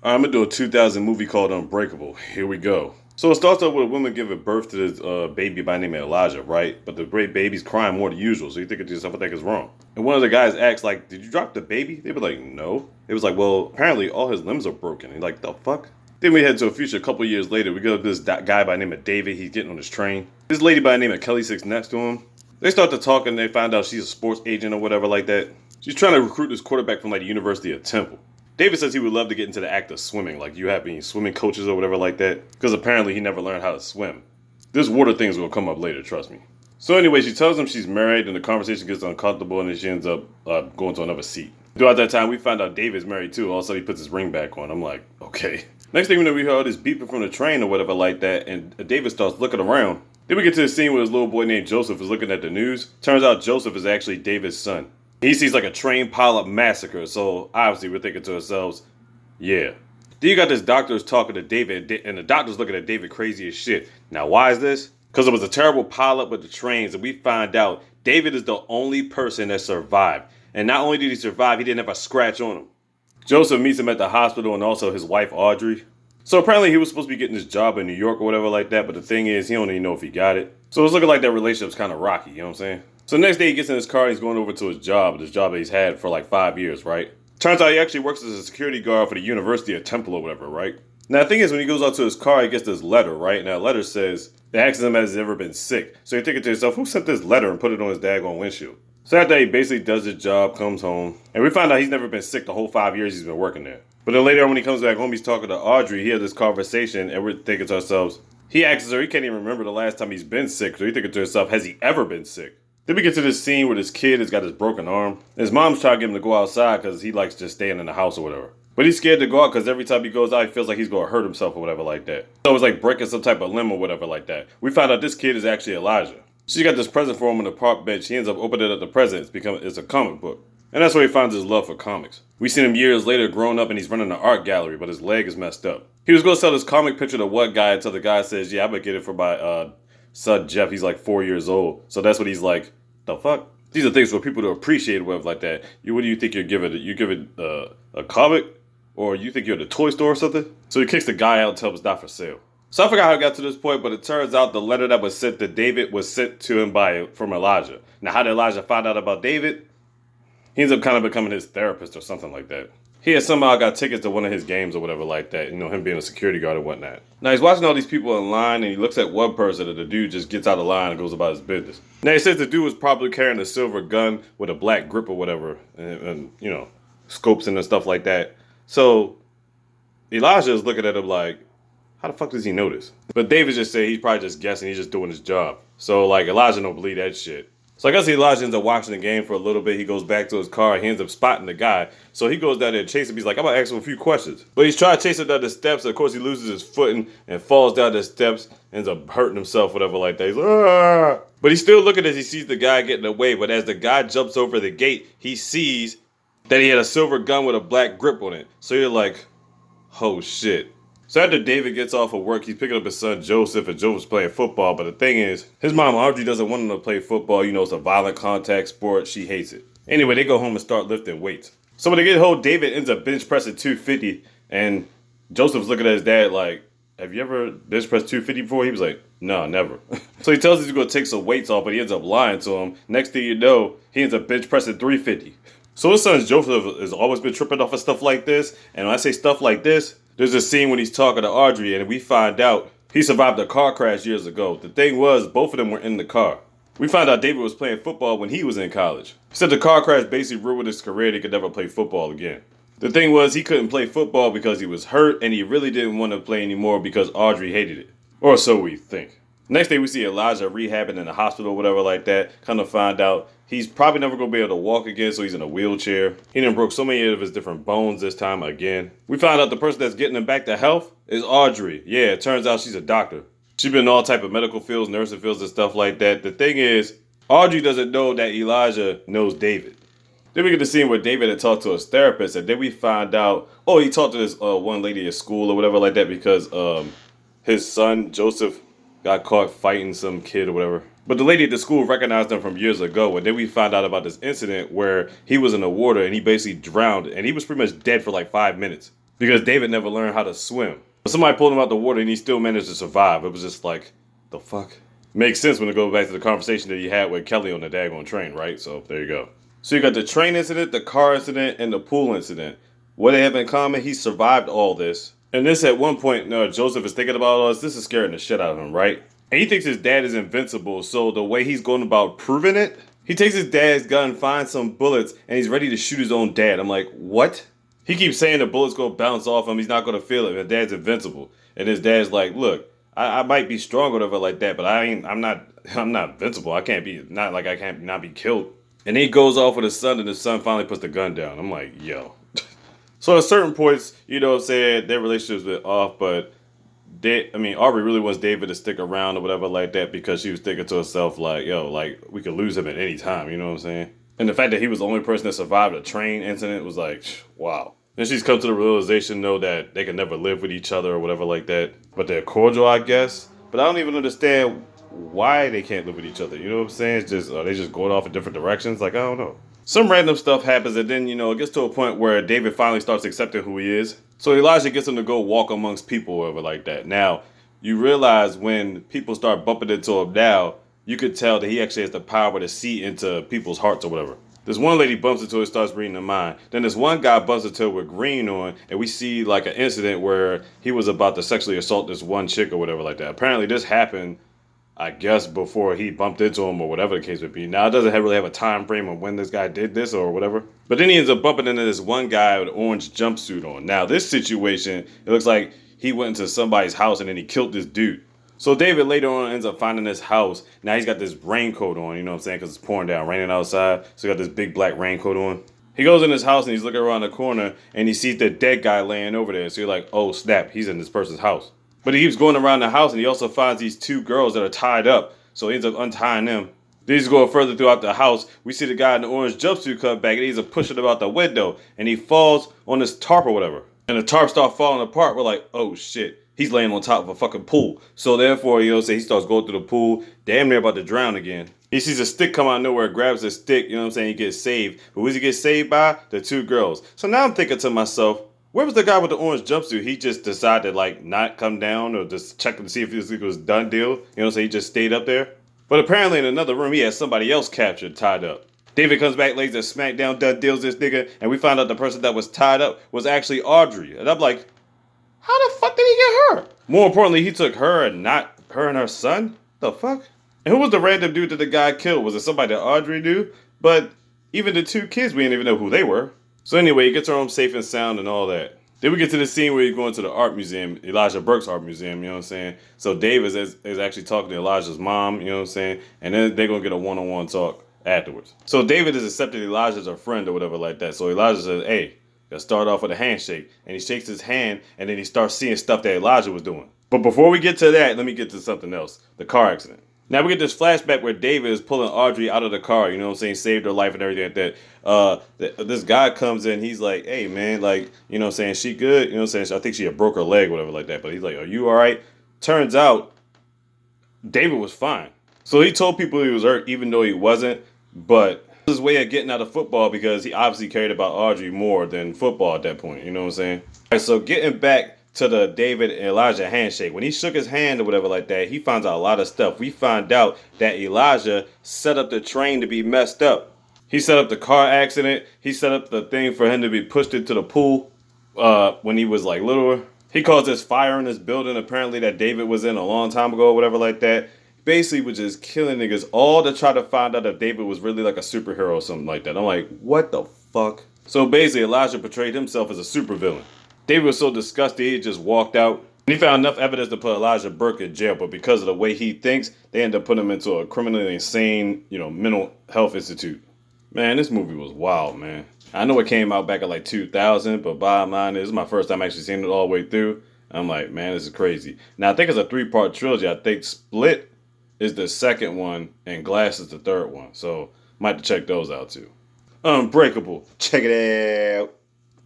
I'm gonna do a 2000 movie called Unbreakable. Here we go. So it starts off with a woman giving birth to this baby by the name of Elijah, right? But the baby's crying more than usual, so you think to yourself, what the heck is wrong? And one of the guys asks, like, "Did you drop the baby?" They were like, "No." It was like, "Well, apparently all his limbs are broken." And like, the fuck? Then we head to a future a couple years later. We go to this guy by the name of David. He's getting on his train. This lady by the name of Kelly sits next to him. They start to talk and they find out she's a sports agent or whatever like that. She's trying to recruit this quarterback from like the University of Temple. David says he would love to get into the act of swimming, like you have any swimming coaches or whatever like that, because apparently he never learned how to swim. This water thing's gonna come up later, trust me. So anyway, she tells him she's married, and the conversation gets uncomfortable, and then she ends up going to another seat. Throughout that time, we find out David's married too. All of a sudden, he puts his ring back on. I'm like, okay. Next thing we know, we hear all this beeping from the train or whatever like that, and David starts looking around. Then we get to the scene where his little boy named Joseph is looking at the news. Turns out Joseph is actually David's son. He sees like a train pileup massacre, so obviously we're thinking to ourselves, yeah. Then you got this doctor who's talking to David, and the doctor's looking at David crazy as shit. Now, why is this? Because it was a terrible pileup with the trains, and we find out David is the only person that survived. And not only did he survive, he didn't have a scratch on him. Joseph meets him at the hospital and also his wife, Audrey. So apparently he was supposed to be getting this job in New York or whatever like that, but the thing is, he don't even know if he got it. So it's looking like that relationship's kind of rocky, you know what I'm saying? So the next day he gets in his car and he's going over to his job that he's had for like 5 years, right? Turns out he actually works as a security guard for the University of Temple or whatever, right? Now, the thing is, when he goes out to his car, he gets this letter, right? And that letter says, it asks him has he ever been sick. So you're thinking to yourself, who sent this letter and put it on his daggone windshield? So after he basically does his job, comes home, and we find out he's never been sick the whole 5 years he's been working there. But then later on when he comes back home, he's talking to Audrey, he has this conversation, and we're thinking to ourselves, he asks her, he can't even remember the last time he's been sick, so you're thinking to yourself, has he ever been sick? Then we get to this scene where this kid has got his broken arm. And his mom's trying to get him to go outside because he likes just staying in the house or whatever. But he's scared to go out because every time he goes out, he feels like he's going to hurt himself or whatever like that. So it's like breaking some type of limb or whatever like that. We find out this kid is actually Elijah. She got this present for him on the park bench. He ends up opening up the present. It's a comic book. And that's where he finds his love for comics. We seen him years later grown up and he's running an art gallery, but his leg is messed up. He was going to sell this comic picture to one guy until the guy says, yeah, I'm going to get it for my son Jeff. He's like 4 years old. So that's what he's like, the fuck? These are things for people to appreciate web like that. What do you think you're giving it? You give it a comic? Or you think you're at a toy store or something? So he kicks the guy out and tells him it's not for sale. So I forgot how I got to this point, but it turns out the letter that was sent to David was sent to him from Elijah. Now, how did Elijah find out about David? He ends up kind of becoming his therapist or something like that. He had somehow got tickets to one of his games or whatever like that, him being a security guard and whatnot. Now he's watching all these people in line and he looks at one person and the dude just gets out of line and goes about his business. Now he says the dude was probably carrying a silver gun with a black grip or whatever and scopes and stuff like that. So Elijah is looking at him like, how the fuck does he know this? But David just said he's probably just guessing, he's just doing his job. So like Elijah don't believe that shit. So I guess Elijah ends up watching the game for a little bit. He goes back to his car. He ends up spotting the guy. So he goes down there and chases him. He's like, I'm going to ask him a few questions. But he's trying to chase him down the steps. Of course, he loses his footing and falls down the steps. Ends up hurting himself, whatever like that. He's like, ah. But he's still looking as he sees the guy getting away. But as the guy jumps over the gate, he sees that he had a silver gun with a black grip on it. So you're like, oh shit. So after David gets off of work, he's picking up his son Joseph, and Joseph's playing football. But the thing is, his mom Audrey doesn't want him to play football. It's a violent contact sport. She hates it. Anyway, they go home and start lifting weights. So when they get home, David ends up bench pressing 250, and Joseph's looking at his dad like, have you ever bench pressed 250 before? He was like, no, never. So he tells him he's going to take some weights off, but he ends up lying to him. Next thing you know, he ends up bench pressing 350. So his son Joseph has always been tripping off of stuff like this. And when I say stuff like this, there's a scene when he's talking to Audrey and we find out he survived a car crash years ago. The thing was, both of them were in the car. We found out David was playing football when he was in college. He said the car crash basically ruined his career and he could never play football again. The thing was, he couldn't play football because he was hurt and he really didn't want to play anymore because Audrey hated it. Or so we think. Next day we see Elijah rehabbing in the hospital or whatever like that. Kind of find out he's probably never going to be able to walk again, so he's in a wheelchair. He done broke so many of his different bones this time again. We found out the person that's getting him back to health is Audrey. Yeah, it turns out she's a doctor. She's been in all type of medical fields, nursing fields and stuff like that. The thing is, Audrey doesn't know that Elijah knows David. Then we get the scene where David had talked to his therapist, and then we find out, he talked to this one lady at school or whatever like that because his son, Joseph, got caught fighting some kid or whatever. But the lady at the school recognized him from years ago, and then we found out about this incident where he was in the water and he basically drowned, and he was pretty much dead for like 5 minutes. because David never learned how to swim. But somebody pulled him out the water and he still managed to survive. It was just like, the fuck? Makes sense when it goes back to the conversation that he had with Kelly on the daggone train, right? So there you go. So you got the train incident, the car incident, and the pool incident. What they have in common, he survived all this. And this at one point, Joseph is thinking about all this. This is scaring the shit out of him, right? And he thinks his dad is invincible. So the way he's going about proving it, he takes his dad's gun, finds some bullets, and he's ready to shoot his own dad. I'm like, what? He keeps saying the bullets go bounce off him. He's not going to feel it. His dad's invincible. And his dad's like, look, I might be strong or whatever like that, but I'm not invincible. I can't not be killed. And he goes off with his son, and his son finally puts the gun down. I'm like, yo. So at certain points, you know what I'm saying, their relationships were off, but Aubrey really wants David to stick around or whatever like that because she was thinking to herself like, yo, like, we could lose him at any time, you know what I'm saying? And the fact that he was the only person that survived a train incident was like, wow. Then she's come to the realization, though, that they can never live with each other or whatever like that. But they're cordial, I guess. But I don't even understand why they can't live with each other. You know what I'm saying? It's just, are they just going off in different directions? Like, I don't know. Some random stuff happens, and then, it gets to a point where David finally starts accepting who he is. So Elijah gets him to go walk amongst people or whatever like that. Now, you realize when people start bumping into him now, you could tell that he actually has the power to see into people's hearts or whatever. This one lady bumps into her, starts reading her mind. Then this one guy bumps into her with green on, and we see like an incident where he was about to sexually assault this one chick or whatever like that. Apparently this happened, I guess, before he bumped into him or whatever the case would be. Now, it doesn't really have a time frame of when this guy did this or whatever. But then he ends up bumping into this one guy with an orange jumpsuit on. Now, this situation, it looks like he went into somebody's house and then he killed this dude. So David later on ends up finding this house. Now he's got this raincoat on, you know what I'm saying, because it's pouring down, raining outside. So he got this big black raincoat on. He goes in his house and he's looking around the corner and he sees the dead guy laying over there. So you're like, oh snap, he's in this person's house. But he keeps going around the house and he also finds these two girls that are tied up. So he ends up untying them. Then he's going further throughout the house. We see the guy in the orange jumpsuit come back and he's pushing him out the window. And he falls on this tarp or whatever. And the tarp starts falling apart. We're like, oh shit. He's laying on top of a fucking pool. So therefore, he starts going through the pool, damn near about to drown again. He sees a stick come out of nowhere, grabs a stick, you know what I'm saying, he gets saved. But who does he get saved by? The two girls. So now I'm thinking to myself, where was the guy with the orange jumpsuit? He just decided to not come down or just check to see if it was done deal. You know what I'm saying? He just stayed up there. But apparently in another room, he had somebody else captured, tied up. David comes back, lays a smackdown, done deals this nigga, and we find out the person that was tied up was actually Audrey. And I'm like, how the fuck did he get her? More importantly, he took her and not her and her son? The fuck? And who was the random dude that the guy killed? Was it somebody that Audrey knew? But even the two kids, we didn't even know who they were. So anyway, he gets her home safe and sound and all that. Then we get to the scene where he's going to the art museum, Elijah Burke's art museum, you know what I'm saying? So Dave is actually talking to Elijah's mom, you know what I'm saying? And then they're going to get a one-on-one talk afterwards. So David is accepting Elijah as a friend or whatever like that. So Elijah says, hey, let's start off with a handshake. And he shakes his hand, and then he starts seeing stuff that Elijah was doing. But before we get to that, let me get to something else. The car accident. Now we get this flashback where David is pulling Audrey out of the car, you know what I'm saying, saved her life and everything like that. This guy comes in, he's like, hey man, like, you know what I'm saying, she good? You know what I'm saying? I think she had broke her leg, whatever like that. But he's like, are you all right? Turns out, David was fine. So he told people he was hurt, even though he wasn't. But his way of getting out of football because he obviously cared about Audrey more than football at that point, you know what I'm saying? All right, so getting back to the David and Elijah handshake. When he shook his hand or whatever like that, he finds out a lot of stuff. We find out that Elijah set up the train to be messed up. He set up the car accident. He set up the thing for him to be pushed into the pool when he was like littler. He caused this fire in this building apparently that David was in a long time ago or whatever like that. Basically was just killing niggas all to try to find out if David was really like a superhero or something like that. I'm like, what the fuck? So basically Elijah portrayed himself as a supervillain. David was so disgusted, he just walked out. And he found enough evidence to put Elijah Burke in jail, but because of the way he thinks, they end up putting him into a criminally insane, mental health institute. Man, this movie was wild, man. I know it came out back in like 2000, but bottom line is, this is my first time actually seeing it all the way through. I'm like, man, this is crazy. Now, I think it's a 3-part trilogy. I think Split is the second one, and Glass is the third one. So, might have to check those out too. Unbreakable. Check it out.